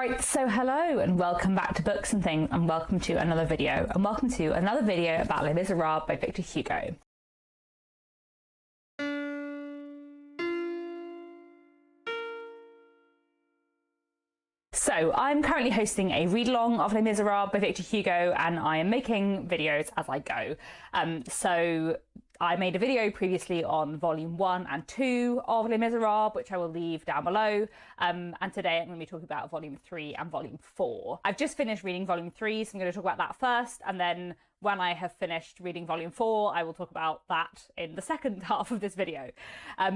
Right, so hello and welcome back to Books and Things, and welcome to another video about Les Misérables by Victor Hugo. So I'm currently hosting a read-along of Les Misérables by Victor Hugo, and I am making videos as I go. So I made a video previously on volume 1 and 2 of Les Misérables, which I will leave down below. And today I'm going to be talking about volume 3 and volume 4. I've just finished reading volume 3, so I'm going to talk about that first, and then when I have finished reading volume 4, I will talk about that in the second half of this video.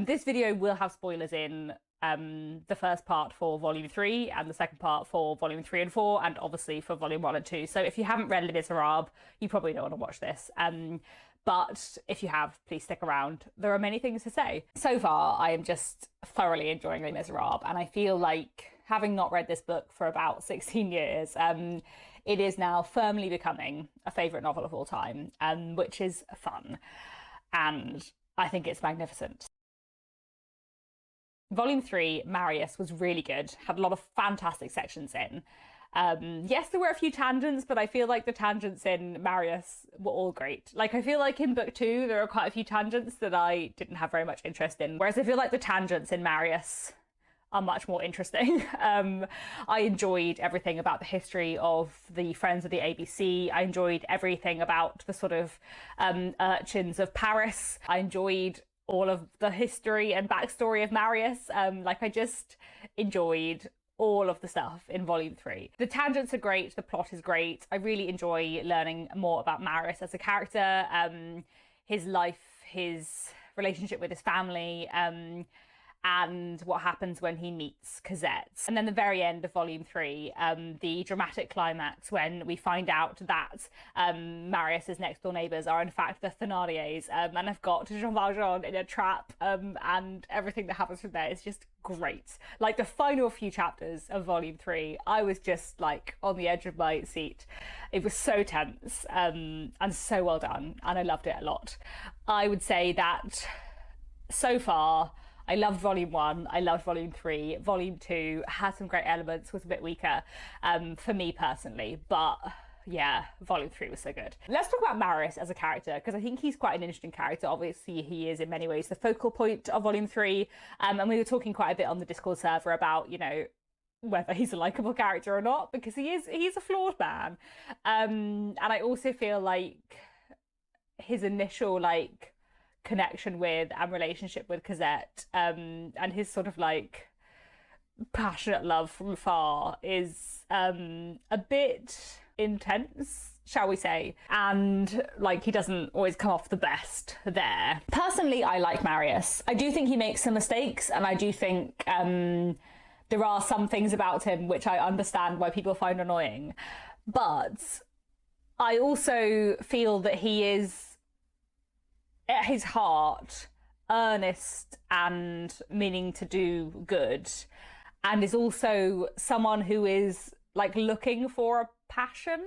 This video will have spoilers in the first part for volume 3 and the second part for volume 3 and 4, and obviously for volume 1 and 2. So if you haven't read Les Misérables, you probably don't want to watch this. But if you have, please stick around. There are many things to say. So far, I am just thoroughly enjoying Les Misérables, and I feel like, having not read this book for about 16 years, it is now firmly becoming a favourite novel of all time, which is fun. And I think it's magnificent. Volume 3, Marius, was really good, had a lot of fantastic sections in. Yes, there were a few tangents, but I feel like the tangents in Marius were all great. Like, I feel like in book 2, there are quite a few tangents that I didn't have very much interest in, whereas I feel like the tangents in Marius are much more interesting. I enjoyed everything about the history of the Friends of the ABC. I enjoyed everything about the sort of urchins of Paris. I enjoyed all of the history and backstory of Marius. I just enjoyed all of the stuff in volume 3. The tangents are great, the plot is great. I really enjoy learning more about Marius as a character, his life, his relationship with his family, and what happens when he meets Cosette. And then the very end of volume 3, the dramatic climax when we find out that Marius's next door neighbours are in fact the Thénardiers, and have got Jean Valjean in a trap, and everything that happens from there is just great. Like, the final few chapters of volume 3, I was just like on the edge of my seat. It was so tense, and so well done, and I loved it a lot. I would say that so far, I loved volume 1, I loved volume 3. Volume 2 had some great elements, was a bit weaker for me personally, but yeah, volume 3 was so good. Let's talk about Marius as a character, because I think he's quite an interesting character. Obviously, he is in many ways the focal point of volume 3, and we were talking quite a bit on the Discord server about, you know, whether he's a likeable character or not, because he's a flawed man. And I also feel like his initial, like, connection with and relationship with Cosette, and his sort of like passionate love from afar is a bit intense, shall we say, and like he doesn't always come off the best there. Personally, I like Marius. I do think he makes some mistakes, and I do think there are some things about him which I understand why people find annoying, but I also feel that he is, at his heart, earnest and meaning to do good, and is also someone who is like looking for a passion,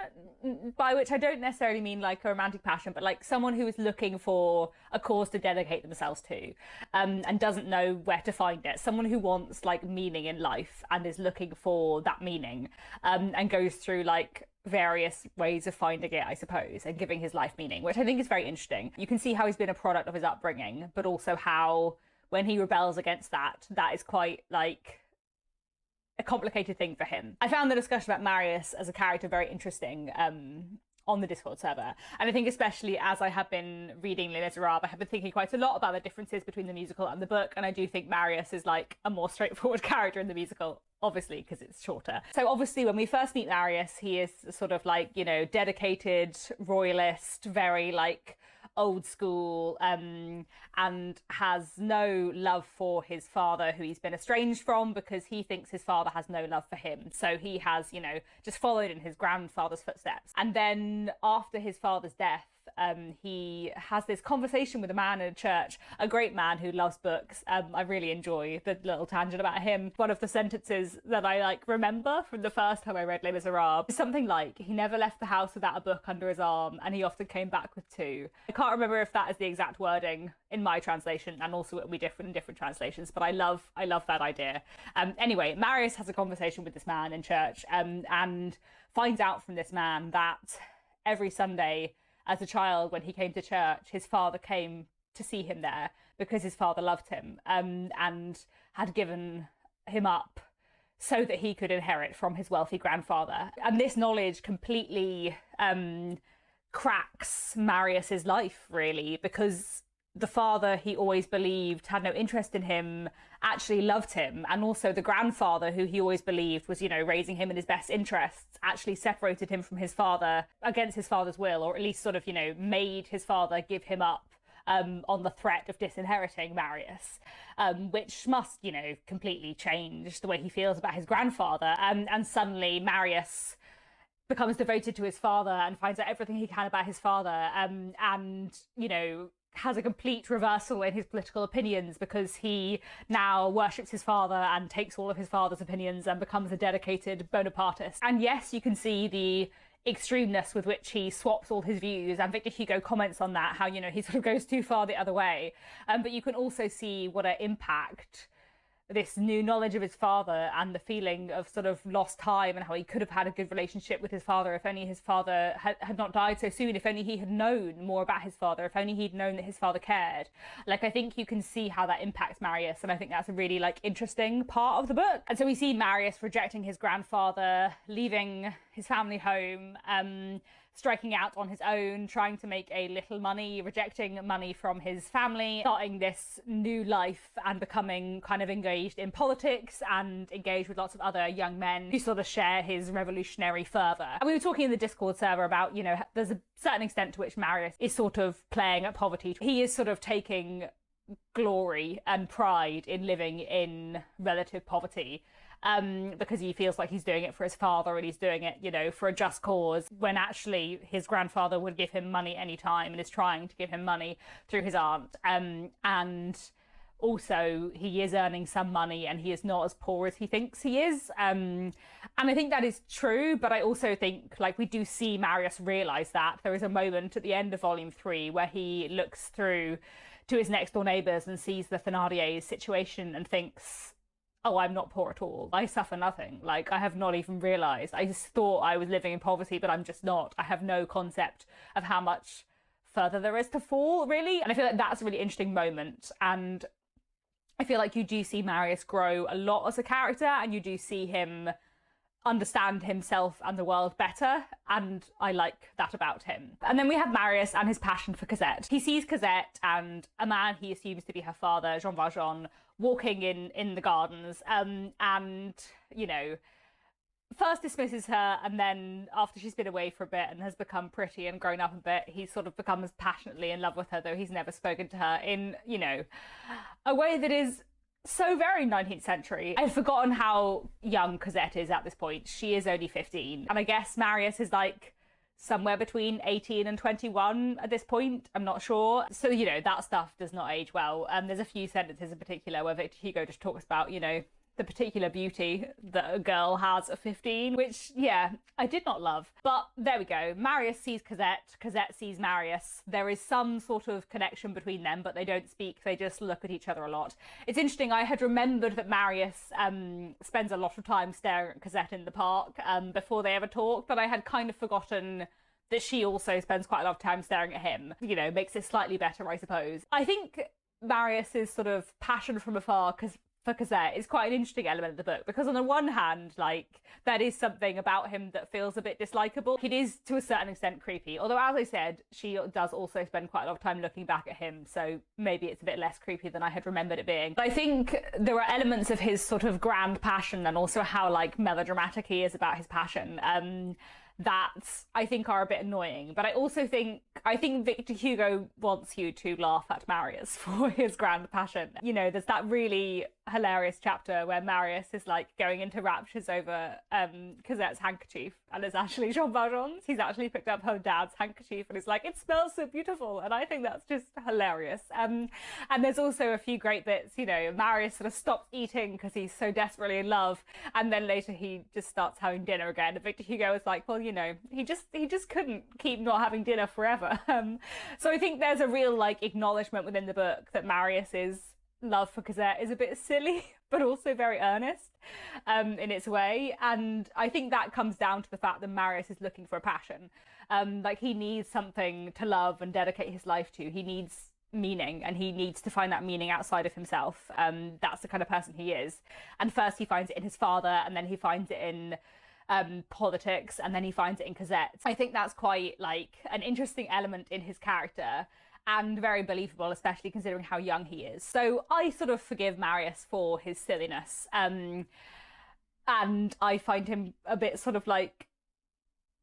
by which I don't necessarily mean like a romantic passion, but like someone who is looking for a cause to dedicate themselves to, and doesn't know where to find it. Someone who wants like meaning in life and is looking for that meaning, and goes through like various ways of finding it, I suppose, and giving his life meaning, which I think is very interesting. You can see how he's been a product of his upbringing, but also how when he rebels against that, that is quite like a complicated thing for him. I found the discussion about Marius as a character very interesting on the Discord server, and I think especially as I have been reading Les Misérables, I have been thinking quite a lot about the differences between the musical and the book, and I do think Marius is like a more straightforward character in the musical, obviously because it's shorter. So obviously when we first meet Marius, he is sort of like, you know, dedicated royalist, very like old school, and has no love for his father, who he's been estranged from because he thinks his father has no love for him. So he has, you know, just followed in his grandfather's footsteps. And then after his father's death, he has this conversation with a man in a church, a great man who loves books. I really enjoy the little tangent about him. One of the sentences that I like remember from the first time I read Les Misérables is something like, he never left the house without a book under his arm, and he often came back with two. I can't remember if that is the exact wording in my translation, and also it'll be different in different translations, but I love that idea. Anyway, Marius has a conversation with this man in church, and finds out from this man that every Sunday as a child, when he came to church, his father came to see him there because his father loved him, and had given him up so that he could inherit from his wealthy grandfather. And this knowledge completely cracks Marius's life, really, because the father he always believed had no interest in him actually loved him, and also the grandfather who he always believed was, you know, raising him in his best interests, actually separated him from his father against his father's will, or at least sort of, you know, made his father give him up on the threat of disinheriting Marius, which must, you know, completely change the way he feels about his grandfather. And suddenly Marius becomes devoted to his father and finds out everything he can about his father, and, you know, has a complete reversal in his political opinions because he now worships his father and takes all of his father's opinions and becomes a dedicated Bonapartist. And yes, you can see the extremeness with which he swaps all his views, and Victor Hugo comments on that, how, you know, he sort of goes too far the other way. But you can also see what an impact this new knowledge of his father and the feeling of sort of lost time, and how he could have had a good relationship with his father if only his father had not died so soon, if only he had known more about his father, if only he'd known that his father cared. Like, I think you can see how that impacts Marius, and I think that's a really, like, interesting part of the book. And so we see Marius rejecting his grandfather, leaving his family home, striking out on his own, trying to make a little money, rejecting money from his family, starting this new life and becoming kind of engaged in politics and engaged with lots of other young men who sort of share his revolutionary fervour. And we were talking in the Discord server about, you know, there's a certain extent to which Marius is sort of playing at poverty. He is sort of taking glory and pride in living in relative poverty, because he feels like he's doing it for his father, and he's doing it, you know, for a just cause, when actually his grandfather would give him money any time and is trying to give him money through his aunt. And also he is earning some money and he is not as poor as he thinks he is. And I think that is true, but I also think, like, we do see Marius realise that. There is a moment at the end of volume 3 where he looks through to his next door neighbours and sees the Thénardier's situation and thinks, oh, I'm not poor at all. I suffer nothing. Like, I have not even realised. I just thought I was living in poverty, but I'm just not. I have no concept of how much further there is to fall, really. And I feel like that's a really interesting moment. And I feel like you do see Marius grow a lot as a character, and you do see him understand himself and the world better, and I like that about him. And then we have Marius and his passion for Cosette. He sees Cosette and a man he assumes to be her father, Jean Valjean, walking in the gardens, and, you know, first dismisses her, and then after she's been away for a bit and has become pretty and grown up a bit, he sort of becomes passionately in love with her, though he's never spoken to her, in, you know, a way that is so very 19th century. I've forgotten how young Cosette is at this point. She is only 15. And I guess Marius is like somewhere between 18 and 21 at this point. I'm not sure. So, you know, that stuff does not age well. There's a few sentences in particular where Victor Hugo just talks about, you know, the particular beauty that a girl has at 15, which, yeah, I did not love. But there we go. Marius sees Cosette, Cosette sees Marius. There is some sort of connection between them, but they don't speak. They just look at each other a lot. It's interesting, I had remembered that Marius spends a lot of time staring at Cosette in the park before they ever talk, but I had kind of forgotten that she also spends quite a lot of time staring at him. You know, makes it slightly better, I suppose. I think Marius's sort of passion from afar, for Cosette, is quite an interesting element of the book, because on the one hand, like, that is something about him that feels a bit dislikable. It is to a certain extent creepy, although, as I said, she does also spend quite a lot of time looking back at him, so maybe it's a bit less creepy than I had remembered it being. But I think there are elements of his sort of grand passion, and also how, like, melodramatic he is about his passion, that I think are a bit annoying. But I also think Victor Hugo wants you to laugh at Marius for his grand passion. You know, there's that really hilarious chapter where Marius is like going into raptures over Cosette's handkerchief, and it's actually Jean Valjean's. He's actually picked up her dad's handkerchief and it's like, it smells so beautiful, and I think that's just hilarious. And there's also a few great bits, you know, Marius sort of stops eating because he's so desperately in love, and then later he just starts having dinner again. And Victor Hugo is like, well, you know, he just couldn't keep not having dinner forever. So I think there's a real like acknowledgement within the book that Marius's love for Cosette is a bit silly, but also very earnest in its way. And I think that comes down to the fact that Marius is looking for a passion. Like, he needs something to love and dedicate his life to. He needs meaning, and he needs to find that meaning outside of himself. That's the kind of person he is. And first he finds it in his father, and then he finds it in politics, and then he finds it in Cosette. I think that's quite like an interesting element in his character, and very believable, especially considering how young he is. So I sort of forgive Marius for his silliness. And I find him a bit sort of like,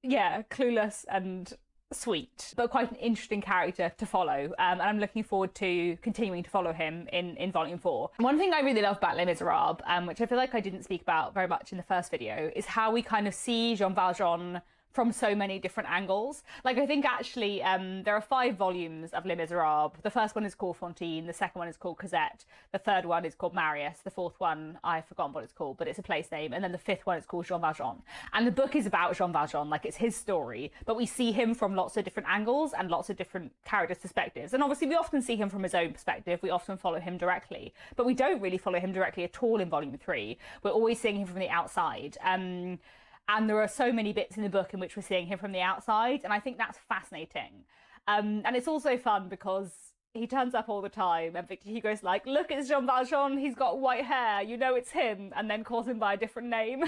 yeah, clueless and sweet, but quite an interesting character to follow. And I'm looking forward to continuing to follow him in Volume 4. One thing I really love about Les Misérables, which I feel like I didn't speak about very much in the first video, is how we kind of see Jean Valjean from so many different angles. Like, I think actually there are 5 volumes of Les Misérables. The first one is called Fantine, the second one is called Cosette, the third one is called Marius, the fourth one, I've forgotten what it's called, but it's a place name, and then the fifth one is called Jean Valjean. And the book is about Jean Valjean, like, it's his story, but we see him from lots of different angles and lots of different characters' perspectives. And obviously we often see him from his own perspective, we often follow him directly, but we don't really follow him directly at all in Volume 3. We're always seeing him from the outside. And there are so many bits in the book in which we're seeing him from the outside, and I think that's fascinating. And it's also fun because he turns up all the time, and Victor Hugo's like, look, it's Jean Valjean, he's got white hair, you know it's him, and then calls him by a different name.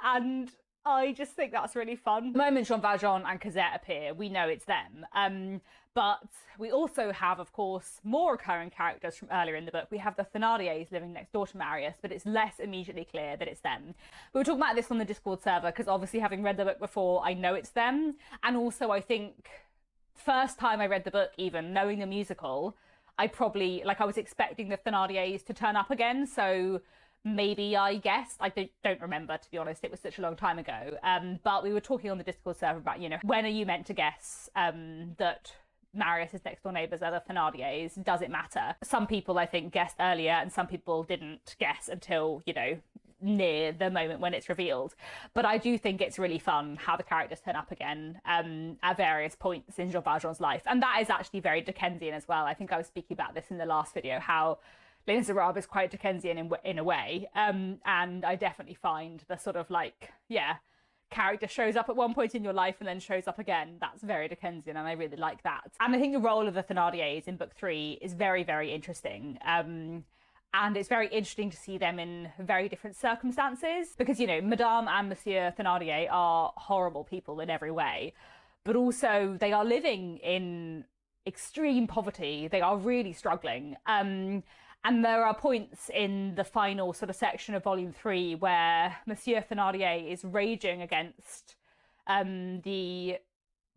And I just think that's really fun. The moment Jean Valjean and Cosette appear, we know it's them. But we also have, of course, more recurring characters from earlier in the book. We have the Thénardiers living next door to Marius, but it's less immediately clear that it's them. We were talking about this on the Discord server, because obviously having read the book before, I know it's them. And also I think first time I read the book, even knowing the musical, I probably, like, I was expecting the Thénardiers to turn up again. So maybe I guessed. I don't remember, to be honest. It was such a long time ago. But we were talking on the Discord server about, you know, when are you meant to guess that Marius's next door neighbours are the Thénardiers? Does it matter? Some people, I think, guessed earlier, and some people didn't guess until, you know, near the moment when it's revealed. But I do think it's really fun how the characters turn up again at various points in Jean Valjean's life. And that is actually very Dickensian as well. I think I was speaking about this in the last video, how Les Misérables is quite Dickensian in a way. And I definitely find the sort of like, yeah, character shows up at one point in your life and then shows up again. That's very Dickensian, and I really like that. And I think the role of the Thénardiers in book 3 is very, very interesting. And it's very interesting to see them in very different circumstances, because, you know, Madame and Monsieur Thénardier are horrible people in every way, but also they are living in extreme poverty. They are really struggling. And there are points in the final sort of section of Volume 3 where Monsieur Thénardier is raging against the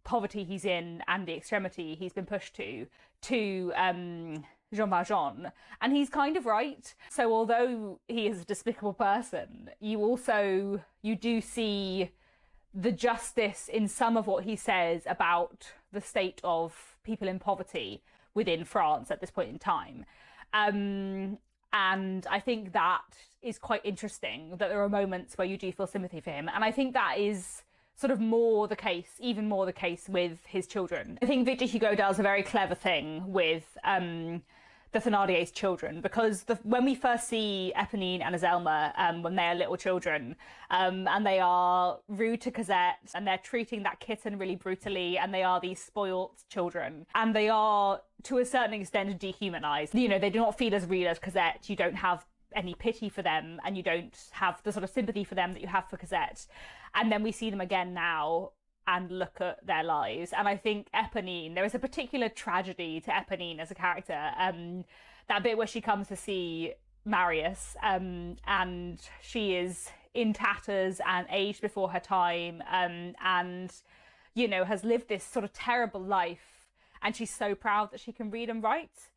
poverty he's in and the extremity he's been pushed to Jean Valjean. And he's kind of right. So although he is a despicable person, you do see the justice in some of what he says about the state of people in poverty within France at this point in time. And I think that is quite interesting, that there are moments where you do feel sympathy for him. And I think that is sort of more the case, even more the case with his children. I think Victor Hugo does a very clever thing with the Thénardiers' children, because when we first see Éponine and Azelma when they are little children, and they are rude to Cosette, and they're treating that kitten really brutally, and they are these spoilt children, and they are, to a certain extent, dehumanized. You know, they do not feel as real as Cosette. You don't have any pity for them, and you don't have the sort of sympathy for them that you have for Cosette. And then we see them again now and look at their lives. And I think Éponine, there is a particular tragedy to Éponine as a character. That bit where she comes to see Marius, and she is in tatters and aged before her time, and, you know, has lived this sort of terrible life, and she's so proud that she can read and write.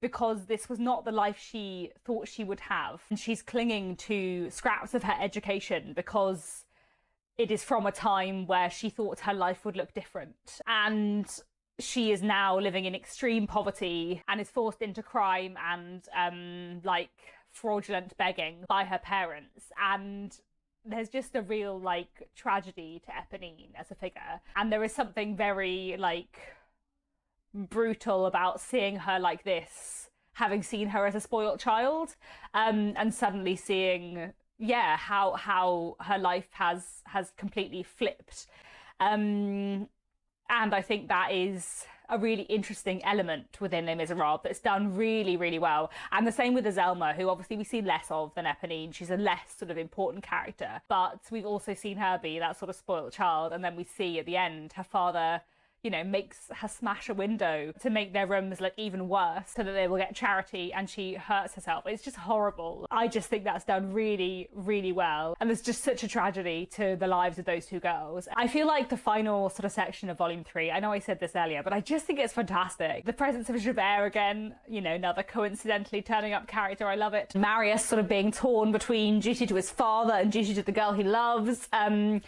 because this was not the life she thought she would have. And she's clinging to scraps of her education because it is from a time where she thought her life would look different. And she is now living in extreme poverty and is forced into crime and like fraudulent begging by her parents. And there's just a real like tragedy to Éponine as a figure. And there is something very like brutal about seeing her like this, having seen her as a spoilt child, and suddenly seeing how her life has completely flipped, and I think that is a really interesting element within Les Misérables that's done really, really well. And the same with Azelma, who obviously we see less of than Éponine. She's a less sort of important character, but we've also seen her be that sort of spoiled child, and then we see at the end her father, you know, makes her smash a window to make their rooms look even worse so that they will get charity, and she hurts herself. It's just horrible. I just think that's done really, really well. And there's just such a tragedy to the lives of those two girls. I feel like the final sort of section of Volume 3, I know I said this earlier, but I just think it's fantastic. The presence of Javert again, you know, another coincidentally turning up character. I love it. Marius sort of being torn between duty to his father and duty to the girl he loves. And,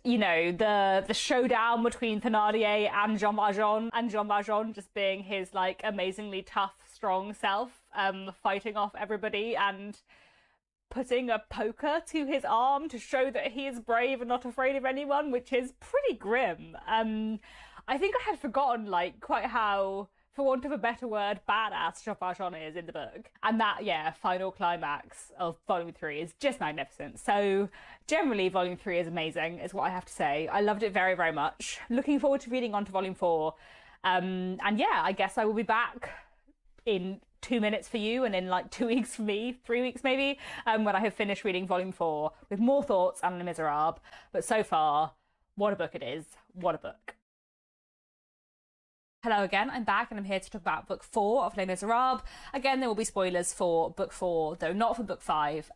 you know, the showdown between Thénardier and Jean Valjean, and Jean Valjean just being his like amazingly tough, strong self, fighting off everybody and putting a poker to his arm to show that he is brave and not afraid of anyone, which is pretty grim. I think I had forgotten like quite how, for want of a better word, badass Jean Valjean is in the book. And that, final climax of Volume 3 is just magnificent. So generally, Volume 3 is amazing, is what I have to say. I loved it very, very much. Looking forward to reading on to Volume 4. And yeah, I guess I will be back in 2 minutes for you and in like 2 weeks for me, 3 weeks maybe, when I have finished reading Volume 4 with more thoughts on Les Misérables. But so far, what a book it is. What a book. Hello again, I'm back and I'm here to talk about Book 4 of Les Misérables. Again, there will be spoilers for Book 4, though not for Book 5,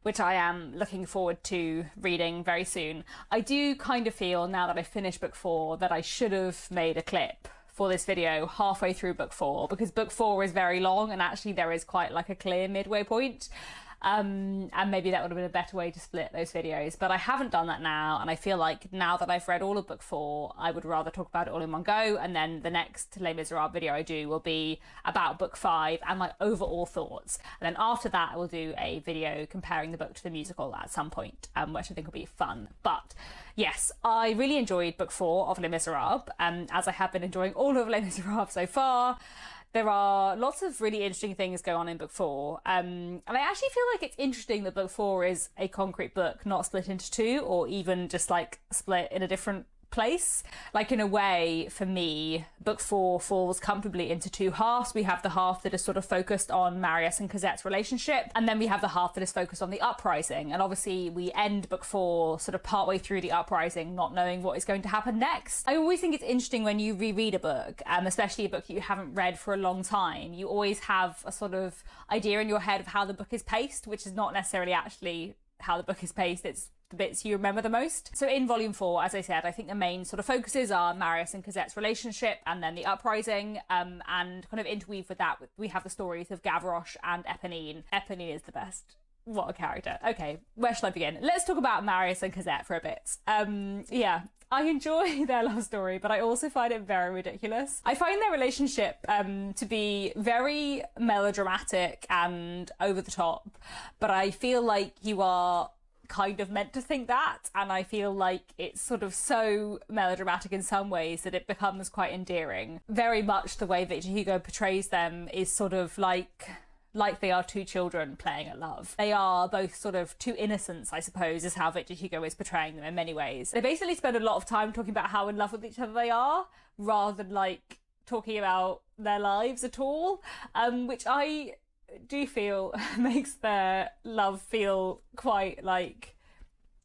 which I am looking forward to reading very soon. I do kind of feel, now that I've finished Book 4, that I should have made a clip for this video halfway through Book 4, because Book 4 is very long and actually there is quite like a clear midway point. And maybe that would have been a better way to split those videos, but I haven't done that now, and I feel like now that I've read all of Book 4, I would rather talk about it all in one go, and then the next Les Misérables video I do will be about Book 5 and my overall thoughts, and then after that I will do a video comparing the book to the musical at some point, which I think will be fun. But yes, I really enjoyed Book 4 of Les Misérables, as I have been enjoying all of Les Misérables so far. There are lots of really interesting things going on in Book 4, and I actually feel like it's interesting that Book 4 is a concrete book, not split into two, or even just like split in a different place. Like, in a way, for me, Book 4 falls comfortably into two halves. We have the half that is sort of focused on Marius and Cosette's relationship, and then we have the half that is focused on the uprising. And obviously we end Book 4 sort of partway through the uprising, not knowing what is going to happen next. I always think it's interesting when you reread a book, especially a book you haven't read for a long time. You always have a sort of idea in your head of how the book is paced, which is not necessarily actually how the book is paced. It's the bits you remember the most. So in Volume 4, as I said, I think the main sort of focuses are Marius and Cosette's relationship, and then the uprising, and kind of interweave with that, we have the stories of Gavroche and Éponine. Éponine is the best. What a character. Okay, where shall I begin? Let's talk about Marius and Cosette for a bit. Yeah, I enjoy their love story, but I also find it very ridiculous. I find their relationship to be very melodramatic and over the top, but I feel like you are kind of meant to think that, and I feel like it's sort of so melodramatic in some ways that it becomes quite endearing. Very much the way Victor Hugo portrays them is sort of like they are two children playing at love. They are both sort of two innocents, I suppose, is how Victor Hugo is portraying them in many ways. They basically spend a lot of time talking about how in love with each other they are, rather than like talking about their lives at all, which I do feel makes their love feel quite like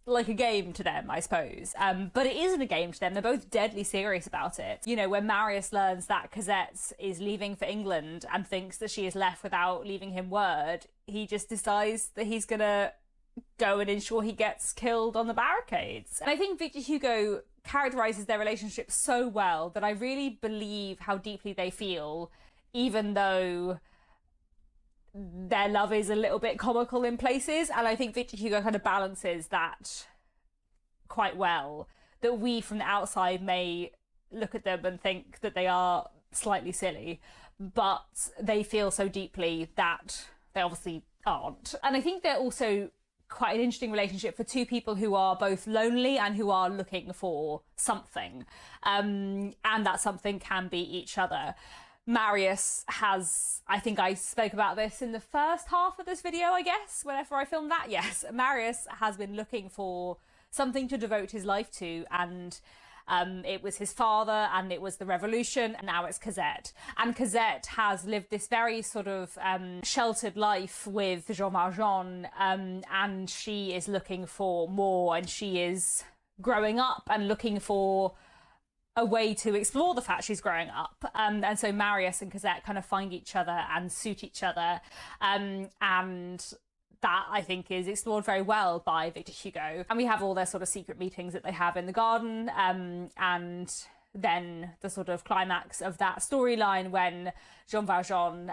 a game to them, I suppose. But it isn't a game to them. They're both deadly serious about it. You know, when Marius learns that Cosette is leaving for England and thinks that she is left without leaving him word, he just decides that he's gonna go and ensure he gets killed on the barricades. And I think Victor Hugo characterises their relationship so well that I really believe how deeply they feel even though their love is a little bit comical in places. And I think Victor Hugo kind of balances that quite well, that we from the outside may look at them and think that they are slightly silly, but they feel so deeply that they obviously aren't. And I think they're also quite an interesting relationship for two people who are both lonely and who are looking for something, and that something can be each other. Marius has, I think I spoke about this in the first half of this video, I guess, whenever I filmed that. Yes, Marius has been looking for something to devote his life to, and it was his father, and it was the revolution, and now it's Cosette. And Cosette has lived this very sort of sheltered life with Jean Valjean, and she is looking for more, and she is growing up and looking for a way to explore the fact she's growing up. And so Marius and Cosette kind of find each other and suit each other. And that, I think, is explored very well by Victor Hugo. And we have all their sort of secret meetings that they have in the garden, and then the sort of climax of that storyline when Jean Valjean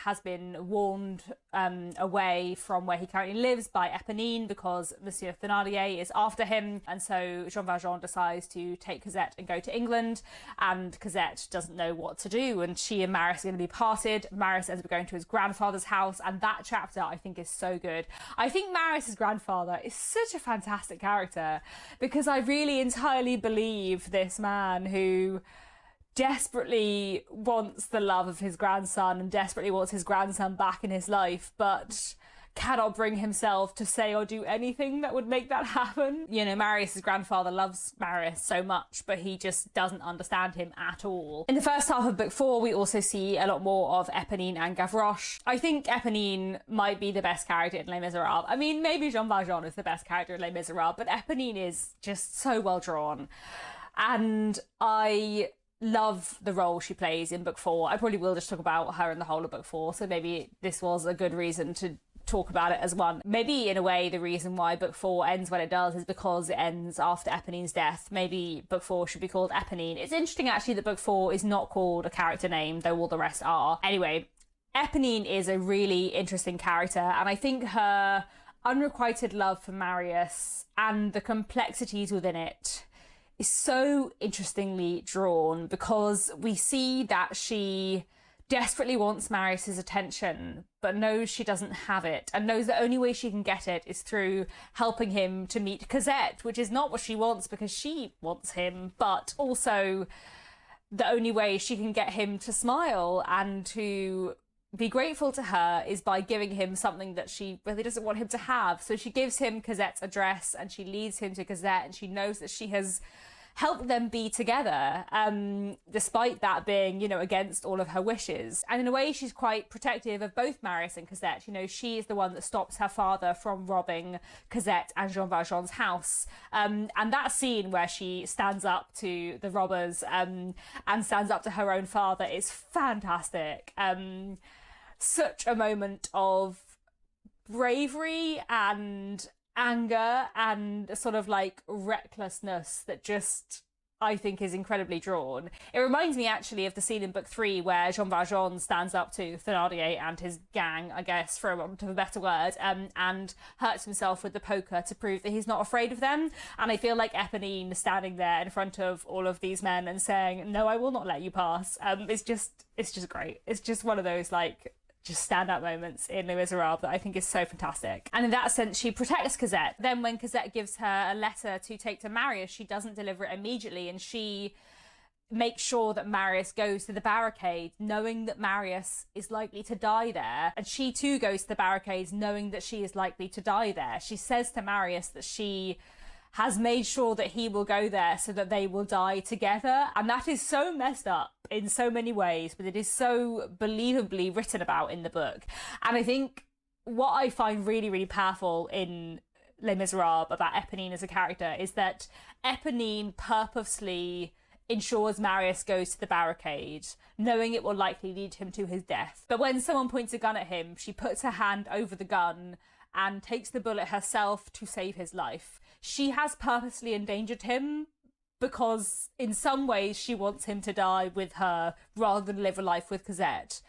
has been warned away from where he currently lives by Éponine because Monsieur Thénardier is after him, and so Jean Valjean decides to take Cosette and go to England, and Cosette doesn't know what to do, and she and Marius are going to be parted. Marius ends up going to his grandfather's house, and that chapter I think is so good. I think Marius's grandfather is such a fantastic character because I really entirely believe this man who desperately wants the love of his grandson and desperately wants his grandson back in his life, but cannot bring himself to say or do anything that would make that happen. You know, Marius's grandfather loves Marius so much, but he just doesn't understand him at all. In the first half of book 4, we also see a lot more of Éponine and Gavroche. I think Éponine might be the best character in Les Misérables. I mean, maybe Jean Valjean is the best character in Les Misérables, but Éponine is just so well drawn. And I love the role she plays in book 4. I probably will just talk about her in the whole of book 4, so maybe this was a good reason to talk about it as one. Maybe in a way the reason why book 4 ends when it does is because it ends after Éponine's death. Maybe book 4 should be called Éponine. It's interesting actually that book 4 is not called a character name, though all the rest are. Anyway, Éponine is a really interesting character, and I think her unrequited love for Marius and the complexities within it is so interestingly drawn, because we see that she desperately wants Marius's attention, but knows she doesn't have it, and knows the only way she can get it is through helping him to meet Cosette, which is not what she wants because she wants him, but also the only way she can get him to smile and to be grateful to her is by giving him something that she really doesn't want him to have. So she gives him Cosette's address and she leads him to Cosette, and she knows that she has helped them be together, despite that being, you know, against all of her wishes. And in a way, she's quite protective of both Marius and Cosette. You know, she is the one that stops her father from robbing Cosette and Jean Valjean's house. And that scene where she stands up to the robbers and stands up to her own father is fantastic. Such a moment of bravery and anger and sort of like recklessness that just, I think, is incredibly drawn. It reminds me actually of the scene in book 3 where Jean Valjean stands up to Thénardier and his gang, I guess, for want of a better word, and hurts himself with the poker to prove that he's not afraid of them. And I feel like Éponine standing there in front of all of these men and saying, "No, I will not let you pass." It's just great. It's just one of those like just standout moments in Les Misérables that I think is so fantastic. And in that sense, she protects Cosette. Then when Cosette gives her a letter to take to Marius, she doesn't deliver it immediately, and she makes sure that Marius goes to the barricade, knowing that Marius is likely to die there. And she too goes to the barricades, knowing that she is likely to die there. She says to Marius that she has made sure that he will go there so that they will die together. And that is so messed up in so many ways, but it is so believably written about in the book. And I think what I find really, really powerful in Les Misérables about Éponine as a character is that Éponine purposely ensures Marius goes to the barricade, knowing it will likely lead him to his death. But when someone points a gun at him, she puts her hand over the gun and takes the bullet herself to save his life. She has purposely endangered him because in some ways she wants him to die with her rather than live a life with Cosette.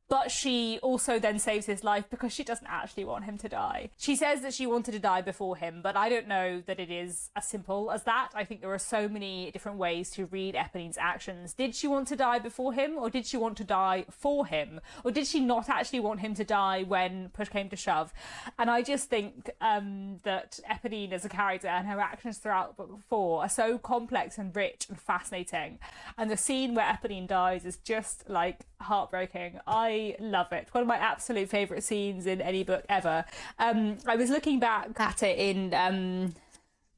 But she also then saves his life because she doesn't actually want him to die. She says that she wanted to die before him, but I don't know that it is as simple as that. I think there are so many different ways to read Éponine's actions. Did she want to die before him, or did she want to die for him? Or did she not actually want him to die when push came to shove? And I just think that Éponine as a character and her actions throughout book 4 are so complex and rich and fascinating. And the scene where Éponine dies is just like heartbreaking. I love it. One of my absolute favourite scenes in any book ever. I was looking back at it in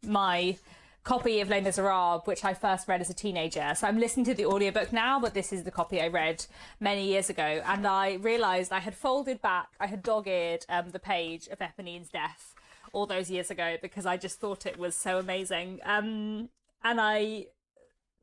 my copy of Les Misérables, which I first read as a teenager. So I'm listening to the audiobook now, but this is the copy I read many years ago. And I realised I had folded back, I had dog-eared the page of Éponine's death all those years ago because I just thought it was so amazing. And I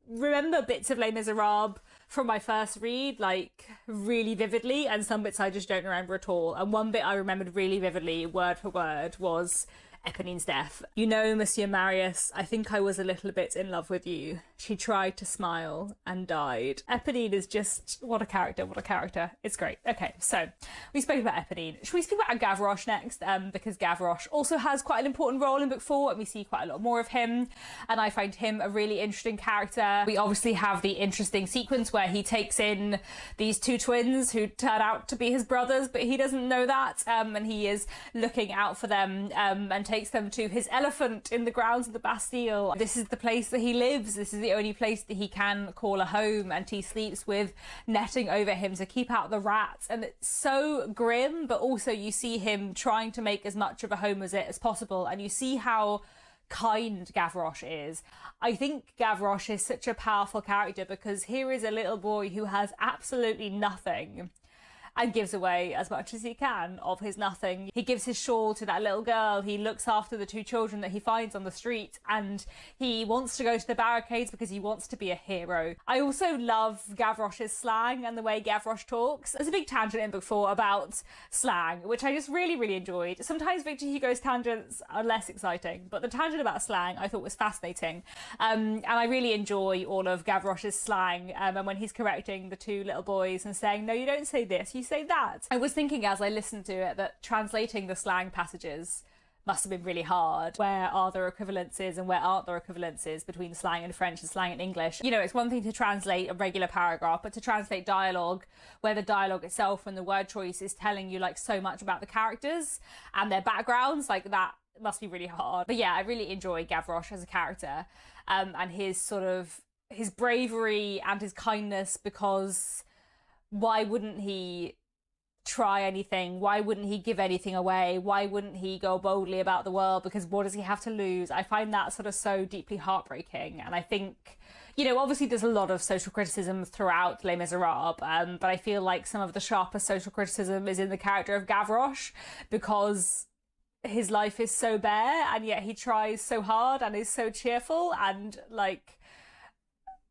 remember bits of Les Misérables from my first read, like, really vividly, and some bits I just don't remember at all. And one bit I remembered really vividly, word for word, was Éponine's death. "You know, Monsieur Marius, I think I was a little bit in love with you. She tried to smile and died." Éponine is just, what a character, what a character. It's great. Okay, so we spoke about Éponine. Should we speak about Gavroche next? Because Gavroche also has quite an important role in book 4, and we see quite a lot more of him, and I find him a really interesting character. We obviously have the interesting sequence where he takes in these two twins who turn out to be his brothers, but he doesn't know that, and he is looking out for them and takes them to his elephant in the grounds of the Bastille. This is the place that he lives. This is the only place that he can call a home, and he sleeps with netting over him to keep out the rats. And it's so grim, but also you see him trying to make as much of a home as it as possible, and you see how kind Gavroche is. I think Gavroche is such a powerful character because here is a little boy who has absolutely nothing and gives away as much as he can of his nothing. He gives his shawl to that little girl. He looks after the two children that he finds on the street, and he wants to go to the barricades because he wants to be a hero. I also love Gavroche's slang and the way Gavroche talks. There's a big tangent in book 4 about slang, which I just really, really enjoyed. Sometimes Victor Hugo's tangents are less exciting, but the tangent about slang I thought was fascinating. And I really enjoy all of Gavroche's slang, and when he's correcting the two little boys and saying, "No, you don't say this, you say that." I was thinking as I listened to it that translating the slang passages must have been really hard. Where are there equivalences and where aren't there equivalences between slang in French and slang in English? You know, it's one thing to translate a regular paragraph, but to translate dialogue where the dialogue itself and the word choice is telling you like so much about the characters and their backgrounds, like that must be really hard. But yeah, I really enjoy Gavroche as a character, and his sort of his bravery and his kindness, because why wouldn't he try anything? Why wouldn't he give anything away? Why wouldn't he go boldly about the world? Because what does he have to lose? I find that sort of so deeply heartbreaking. And I think, you know, obviously there's a lot of social criticism throughout Les Misérables, but I feel like some of the sharpest social criticism is in the character of Gavroche, because his life is so bare and yet he tries so hard and is so cheerful, and like,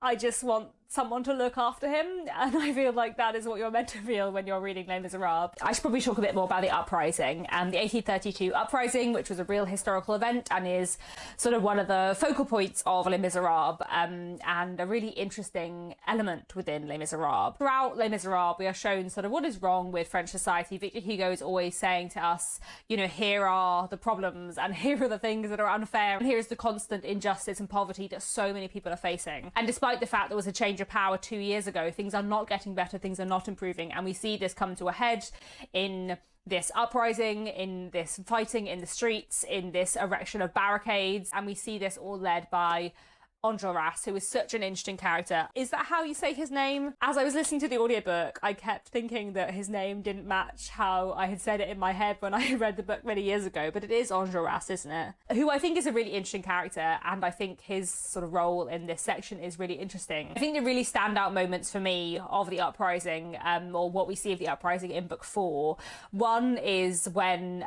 I just want someone to look after him, and I feel like that is what you're meant to feel when you're reading Les Misérables. I should probably talk a bit more about the uprising, and the 1832 uprising, which was a real historical event and is sort of one of the focal points of Les Misérables, and a really interesting element within Les Misérables. Throughout Les Misérables, we are shown sort of what is wrong with French society. Victor Hugo is always saying to us, you know, here are the problems and here are the things that are unfair, and here is the constant injustice and poverty that so many people are facing. And despite the fact there was a change of power 2 years ago, things are not getting better, things are not improving, and we see this come to a head in this uprising, in this fighting in the streets, in this erection of barricades, and we see this all led by Enjolras, who is such an interesting character. Is that how you say his name? As I was listening to the audiobook, I kept thinking that his name didn't match how I had said it in my head when I read the book many years ago, but it is Enjolras, isn't it? Who I think is a really interesting character, and I think his sort of role in this section is really interesting. I think the really standout moments for me of the uprising, or what we see of the uprising in book 4, one is when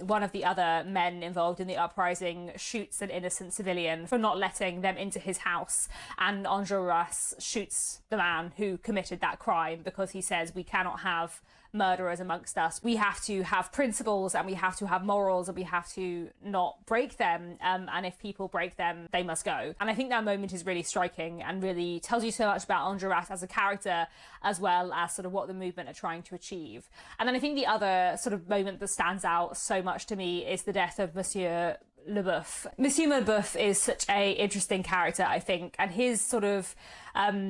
one of the other men involved in the uprising shoots an innocent civilian for not letting them into into his house, and Enjolras shoots the man who committed that crime because he says we cannot have murderers amongst us. We have to have principles, and we have to have morals, and we have to not break them, and if people break them, they must go. And I think that moment is really striking and really tells you so much about Enjolras as a character, as well as sort of what the movement are trying to achieve. And then I think the other sort of moment that stands out so much to me is the death of Monsieur Leboeuf. Monsieur Leboeuf is such a interesting character, I think, and his sort of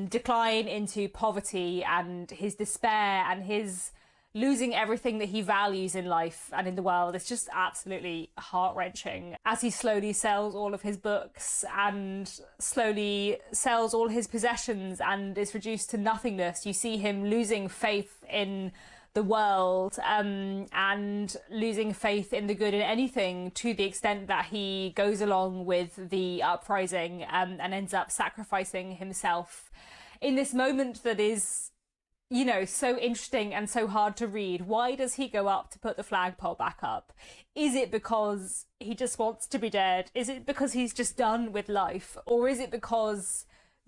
decline into poverty and his despair and his losing everything that he values in life and in the world is just absolutely heart-wrenching. As he slowly sells all of his books and slowly sells all his possessions and is reduced to nothingness, you see him losing faith in the world, and losing faith in the good in anything, to the extent that he goes along with the uprising, and ends up sacrificing himself in this moment that is, you know, so interesting and so hard to read. Why does he go up to put the flagpole back up? Is it because he just wants to be dead? Is it because he's just done with life? Or is it because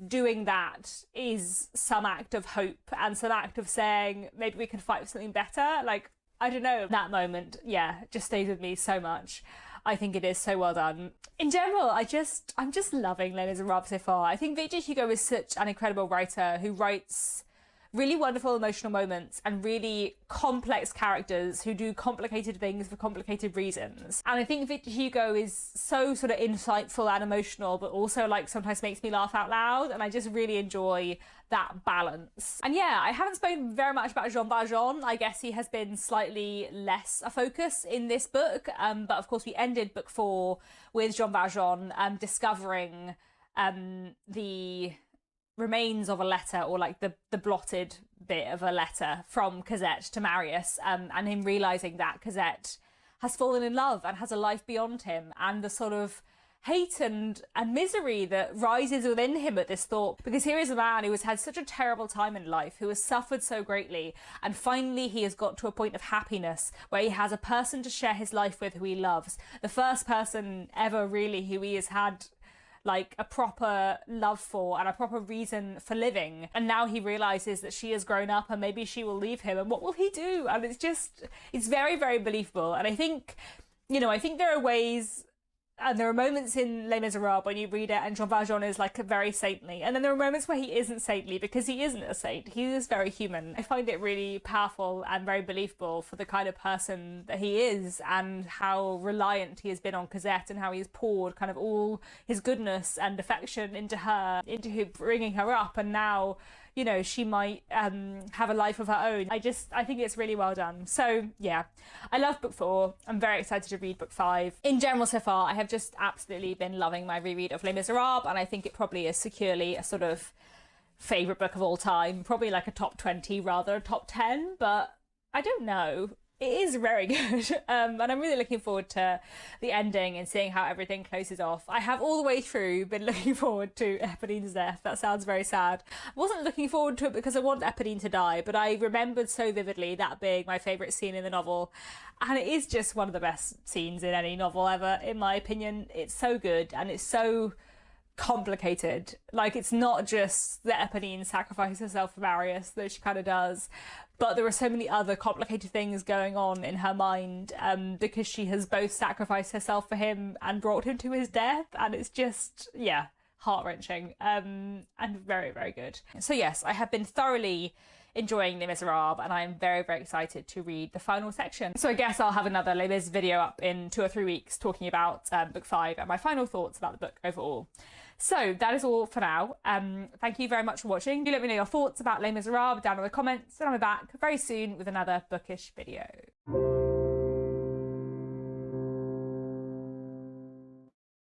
doing that is some act of hope and some act of saying maybe we can fight for something better? Like, I don't know. That moment, yeah, just stays with me so much. I think it is so well done. In general, I'm just loving Les Misérables so far. I think Victor Hugo is such an incredible writer who writes really wonderful emotional moments and really complex characters who do complicated things for complicated reasons. And I think Victor Hugo is so sort of insightful and emotional, but also like sometimes makes me laugh out loud, and I just really enjoy that balance. And yeah, I haven't spoken very much about Jean Valjean. I guess he has been slightly less a focus in this book, but of course we ended book 4 with Jean Valjean discovering the remains of a letter, or like the blotted bit of a letter from Cosette to Marius, and him realizing that Cosette has fallen in love and has a life beyond him, and the sort of hate and misery that rises within him at this thought, because here is a man who has had such a terrible time in life, who has suffered so greatly, and finally he has got to a point of happiness where he has a person to share his life with who he loves, the first person ever really who he has had like a proper love for and a proper reason for living. And now he realizes that she has grown up and maybe she will leave him, and what will he do? And it's very, very believable. And I think, you know, I think there are ways, and there are moments in Les Misérables when you read it and Jean Valjean is like very saintly, and then there are moments where he isn't saintly because he isn't a saint. He is very human. I find it really powerful and very believable for the kind of person that he is, and how reliant he has been on Cosette, and how he has poured kind of all his goodness and affection into her, into bringing her up, and now, you know, she might have a life of her own. I think it's really well done. So yeah, I love book 4. I'm very excited to read book 5. In general so far, I have just absolutely been loving my reread of Les Misérables, and I think it probably is securely a sort of favourite book of all time. Probably like a top 20 rather a top 10, but I don't know. It is very good, and I'm really looking forward to the ending and seeing how everything closes off. I have all the way through been looking forward to Éponine's death. That sounds very sad. I wasn't looking forward to it because I want Éponine to die, but I remembered so vividly that being my favourite scene in the novel, and it is just one of the best scenes in any novel ever, in my opinion. It's so good, and it's so complicated. Like, it's not just that Éponine sacrifices herself for Marius, though she kind of does, but there are so many other complicated things going on in her mind, because she has both sacrificed herself for him and brought him to his death, and it's just, yeah, heart-wrenching, and very, very good. So yes, I have been thoroughly enjoying Les Misérables, and I'm very, very excited to read the final section. So I guess I'll have another Les Mis video up in 2 or 3 weeks talking about book 5 and my final thoughts about the book overall. So that is all for now. Thank you very much for watching. Do let me know your thoughts about Les Misérables down in the comments, and I'll be back very soon with another bookish video.